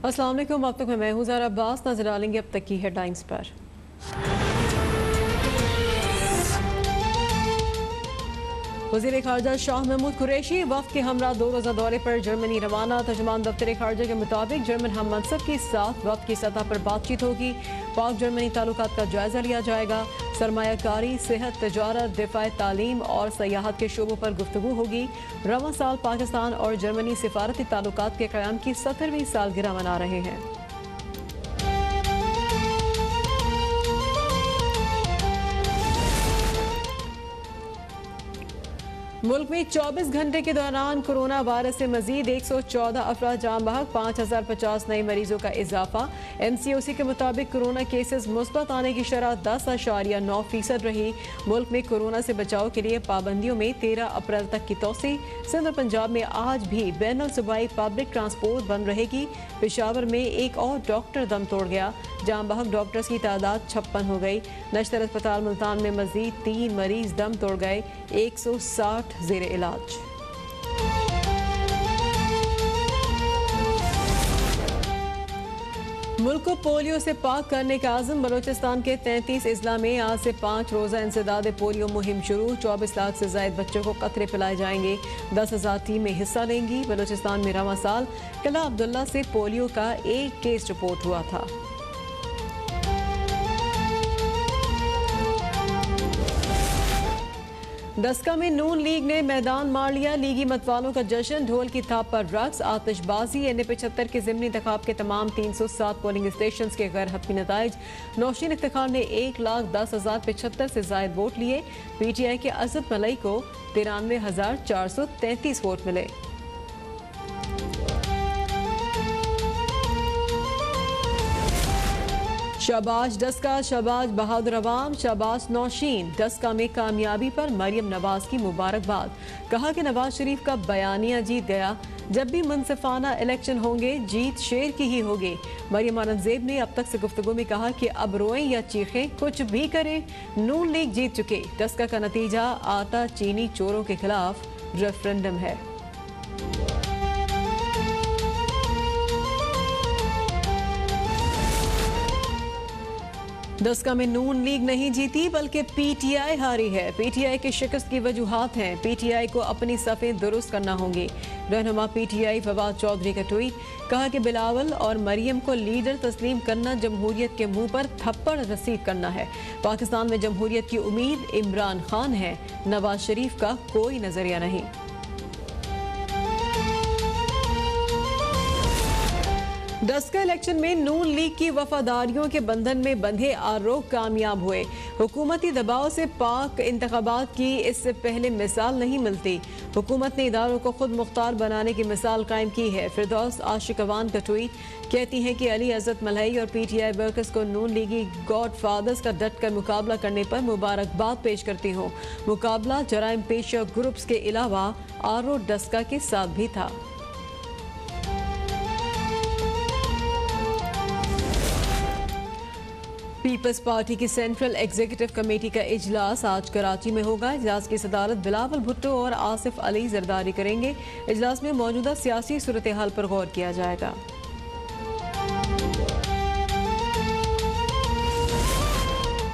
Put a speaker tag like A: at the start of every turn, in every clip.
A: अस्सलाम वालेकुम। अब तक मैं हूं ज़ारा अब्बास। नजर डालेंगे अब तक की हेडलाइंस पर। वज़ीर ख़ारजा शाह महमूद कुरैशी वफ़द के हमरा 2 रोज़ा दौरे पर जर्मनी रवाना। तर्जुमान दफ्तर ख़ारजा के मुताबिक जर्मन हम मनसब के साथ वफ़द की सतह पर बातचीत होगी। पाक जर्मनी ताल्लुकात का जायज़ा लिया जाएगा। सरमायाकारी, सेहत, तजारत, दिफा, तालीम और सयाहत के शोबों पर गुफ्तगू होगी। रवां साल पाकिस्तान और जर्मनी सिफारती ताल्लुकात के क़याम की 70वीं सालगिरह मना रहे हैं। मुल्क में 24 घंटे के दौरान कोरोना वायरस से मजीद 114 अफराद जान बहक, 5050 नए मरीजों का इजाफा। MCOC के मुताबिक कोरोना केसेस मुस्बत आने की शरह 10.9% रही। मुल्क में कोरोना से बचाव के लिए पाबंदियों में 13 अप्रैल तक की तोसी। सिंध और पंजाब में आज भी बैनुल सूबाई पब्लिक ट्रांसपोर्ट बंद रहेगी। पेशावर में एक और डॉक्टर दम तोड़ गया। जान बहक डॉक्टर्स की तादाद 56 हो गई। नश्तर अस्पताल मुल्तान में मजीद 3 मरीज दम तोड़ गए, 160 ज़ेर इलाज। मुल्क को पोलियो से पाक करने का आज़म। बलोचिस्तान के 33 अजला में आज से 5 रोज़ा इंसदाद पोलियो मुहिम शुरू। 24 लाख से ज़ायद बच्चों को कतरे पिलाए जाएंगे। 10,000 टीमें हिस्सा लेंगी। बलोचिस्तान में रवां साल किला अब्दुल्ला से पोलियो का एक केस रिपोर्ट हुआ था। दस्का में नून लीग ने मैदान मार लिया। लीगी मतवालों का जश्न, ढोल की थाप पर रक्स, आतिशबाजी। NA-75 के ज़िमनी इंतखाब के तमाम 307 पोलिंग स्टेशन के गैर हतमी नताइज। नौशीन इफ्तिखार ने 1,10,075 से जायद वोट लिए। PTI के असद मलई को 93,433 वोट मिले। शाबाश डस्का, शाबाश बहादुर अवाम, शाबाश नौशीन। डस्का में कामयाबी पर मरियम नवाज की मुबारकबाद। कहा कि नवाज शरीफ का बयानिया जीत गया। जब भी मुनसिफाना इलेक्शन होंगे जीत शेर की ही होगी। मरियम औरंगजेब ने अब तक से गुफ्तगू में कहा कि अब रोएं या चीखें, कुछ भी करें, नून लीग जीत चुके। डस्का का नतीजा आटा चीनी चोरों के खिलाफ रेफरेंडम है। दस्का में नून लीग नहीं जीती बल्कि PTI हारी है। PTI की शिकस्त की वजूहात हैं। PTI को अपनी सफ़ें दुरुस्त करना होंगी। रहनुमा PTI फवाद चौधरी का ट्वीट। कहा कि बिलावल और मरियम को लीडर तस्लीम करना जमहूरियत के मुंह पर थप्पड़ रसीद करना है। पाकिस्तान में जमहूरियत की उम्मीद इमरान खान है, नवाज शरीफ का कोई नजरिया नहीं। डस्का इलेक्शन में नून लीग की वफादारियों के बंधन में बंधे आरोप कामयाब हुए। हुकूमती दबाव से पाक इंतखाबात की इससे पहले मिसाल नहीं मिलती। हुकूमत ने इदारों को खुद मुख्तार बनाने की मिसाल कायम की है। फिरदौस आशिकवान का ट्वीट। कहती हैं कि अली अज़त मलई और PTI वर्कर्स को नून लीगी गॉड फादर्स का डट कर मुकाबला करने पर मुबारकबाद पेश करती हूँ। मुकाबला जराइम पेशा ग्रुप्स के अलावा आरो डस्का के साथ भी था। पीपल्स पार्टी की सेंट्रल एग्जीक्यूटिव कमेटी का इजलास आज कराची में होगा। इजलास की सदारत बिलावल भुट्टो और आसिफ अली जरदारी करेंगे। इजलास में मौजूदा सियासी सूरत हाल पर गौर किया जाएगा।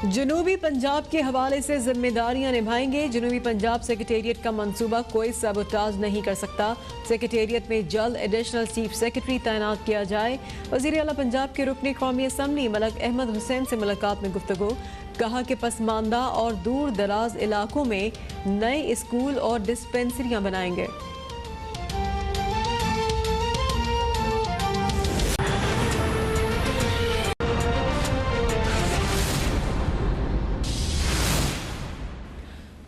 A: जनूबी पंजाब के हवाले से जिम्मेदारियां निभाएंगे। जनूबी पंजाब सेक्रेटेरिएट का मंसूबा कोई सबोटाज नहीं कर सकता। सेक्रेटेरिएट में जल्द एडिशनल चीफ सेक्रेटरी तैनात किया जाए। वज़ीर आला पंजाब के रुकनी कौमी असम्बली मलक अहमद हुसैन से मुलाकात में गुफ्तगू। कहा कि पसमानदा और दूर दराज इलाकों में नए स्कूल और डिस्पेंसरियां बनाएंगे।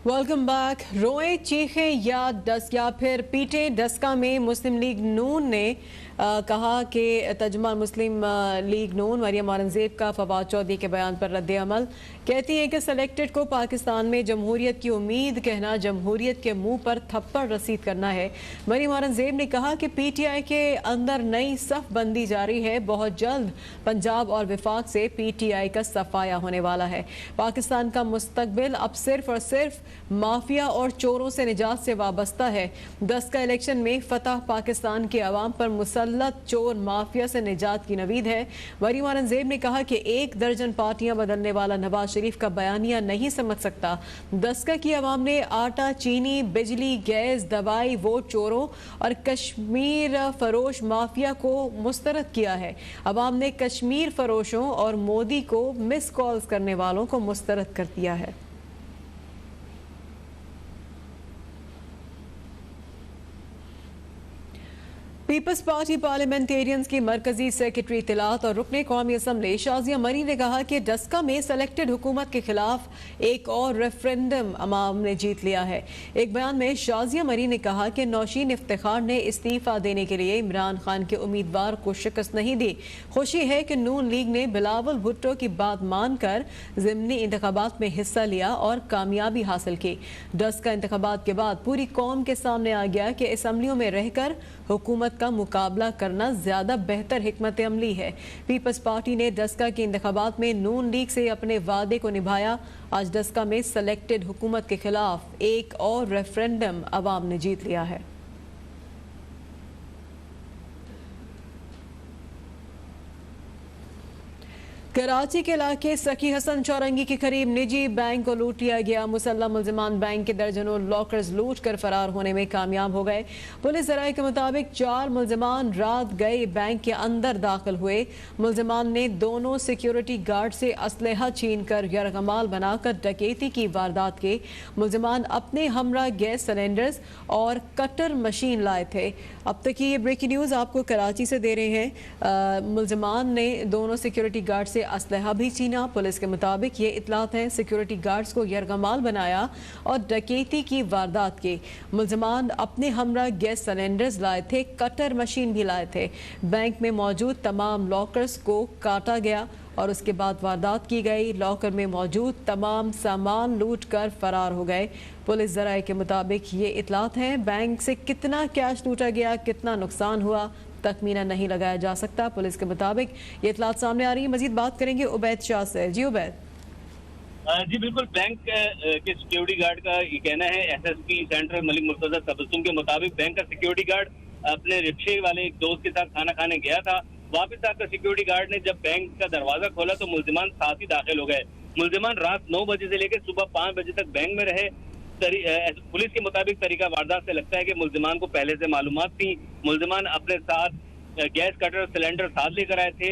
A: Welcome back. रोए चीखें या फिर पीटे। डस्का में मुस्लिम लीग नून ने कहा कि तर्जुमान मुस्लिम लीग नून मरियम औरंगजेब का फवाद चौधरी के बयान पर रद्द अमल। कहती हैं कि सेलेक्टेड को पाकिस्तान में जमहूरियत की उम्मीद कहना जमहूरियत के मुंह पर थप्पड़ रसीद करना है। मरियम औरंगजेब ने कहा कि PTI के अंदर नई सफ बंदी जारी है। बहुत जल्द पंजाब और विफाक से PTI का सफाया होने वाला है। पाकिस्तान का मुस्तकबिल अब सिर्फ और सिर्फ माफिया और चोरों से निजात से वाबस्ता है। 10 का इलेक्शन में फतह पाकिस्तान के अवाम पर मुसल्लत मुसल्लत चोर माफिया से निजात की नवीद है। मरीम औरंगजेब ने कहा कि 1 दर्जन पार्टियां बदलने वाला नवाज शरीफ का बयानिया नहीं समझ सकता। दस्का की आवाम ने आटा, चीनी, बिजली, गैस, दवाई, वोट चोरों और कश्मीर फरोश माफिया को मुस्तरद किया है। आवाम ने कश्मीर फरोशों और मोदी को मिस कॉल्स करने वालों को मुस्तरद कर दिया है। पीपल्स पार्टी पार्लियामेंटेरियंस की मरकजी सेक्रेटरी इत्तलात और रुकने कौमी असम्बली शाजिया मरी ने कहा कि डस्का में सेलेक्टेड हुकूमत के खिलाफ एक और रेफरेंडम अवाम ने जीत लिया है। एक बयान में शाजिया मरी ने कहा कि नौशीन इफ्तिखार ने इस्तीफा देने के लिए इमरान खान के उम्मीदवार को शिकस्त नहीं दी। खुशी है कि नून लीग ने बिलावल भुट्टो की बात मानकर ज़िमनी इंतखाबात में हिस्सा लिया और कामयाबी हासिल की। डस्का इंतखाबात के बाद पूरी कौम के सामने आ गया कि असम्बलियों में रहकर हुकूमत का मुकाबला करना ज्यादा बेहतर हिकमत अमली है। पीपल्स पार्टी ने डस्का के इंतखाबात में नून लीग से अपने वादे को निभाया। आज डस्का में सेलेक्टेड हुकूमत के खिलाफ एक और रेफरेंडम अवाम ने जीत लिया है। कराची के इलाके सखी हसन चौरंगी के करीब निजी बैंक को लूट लिया गया। मुसल्लम मुल्जिमान बैंक के दर्जनों लॉकर्स लूट कर फरार होने में कामयाब हो गए। पुलिस जराये के मुताबिक 4 मुल्जिमान रात गए बैंक के अंदर दाखिल हुए। मुल्जिमान ने दोनों सिक्योरिटी गार्ड से असलहा छीन कर यरगमाल बनाकर डकैती की वारदात की। मुल्जिमान अपने हमरा गैस सिलेंडर्स और कटर मशीन लाए थे। अब तक की ये ब्रेकिंग न्यूज़ आपको कराची से दे रहे हैं। मुल्जिमान ने दोनों सिक्योरिटी गार्ड से असलहा भी छीना। पुलिस के मुताबिक ये इतलात है सिक्योरिटी गार्ड्स को यरगमाल बनाया और डकैती की वारदात की। मुल्जिमान अपने हमरा गैस सिलेंडर्स लाए थे, कटर मशीन भी लाए थे। बैंक में मौजूद तमाम लॉकर्स को काटा गया और उसके बाद वारदात की गई। लॉकर में मौजूद तमाम सामान लूट कर फरार हो गए। पुलिस जराये के मुताबिक ये इतलात हैं। बैंक से कितना कैश लूटा गया, कितना नुकसान हुआ, तखमीना नहीं लगाया जा सकता। पुलिस के मुताबिक ये इतलात सामने आ रही है। मजीद बात करेंगे उबैद शाह से। जी उबैद।
B: जी बिल्कुल, बैंक के सिक्योरिटी गार्ड का ये कहना है, एसएसपी सेंट्रल मलिक मुर्तजा तबस्सुम के मुताबिक बैंक का सिक्योरिटी गार्ड अपने रिक्शे वाले एक दोस्त के साथ खाना खाने गया था। वापस आकर सिक्योरिटी गार्ड ने जब बैंक का दरवाजा खोला तो मुल्जिमान साथ ही दाखिल हो गए। मुल्जिमान रात 9 बजे से लेकर सुबह 5 बजे तक बैंक में रहे। पुलिस के मुताबिक तरीका वारदात से लगता है कि मुल्जिमान को पहले से मालूमात थी। मुल्जिमान अपने साथ गैस कटर सिलेंडर साथ लेकर आए थे।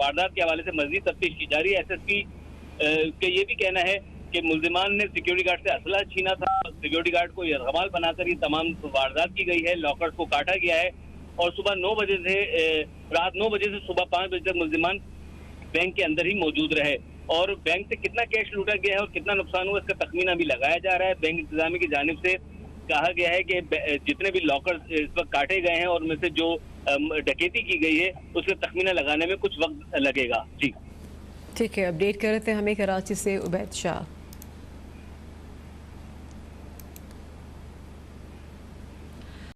B: वारदात के हवाले से मजीद तफ्तीश की जा रही है। एसएसपी के ये भी कहना है कि मुल्जिमान ने सिक्योरिटी गार्ड से असला छीना था। सिक्योरिटी गार्ड को यरगमाल बनाकर ये तमाम वारदात की गई है। लॉकर्स को काटा गया है और सुबह 9 बजे से रात 9 बजे से सुबह 5 बजे तक मुल्जिमान बैंक के अंदर ही मौजूद रहे। और बैंक से कितना कैश लूटा गया है और कितना नुकसान हुआ इसका तखमीना भी लगाया जा रहा है। बैंक इंतजामी की जानिब से कहा गया है कि जितने भी लॉकर इस वक्त काटे गए हैं और उनमें से जो डकैती की गई है उसका तखमीना लगाने में कुछ वक्त लगेगा। जी
A: ठीक है, अपडेट कर रहे थे हमें कराची से उबैद शाह।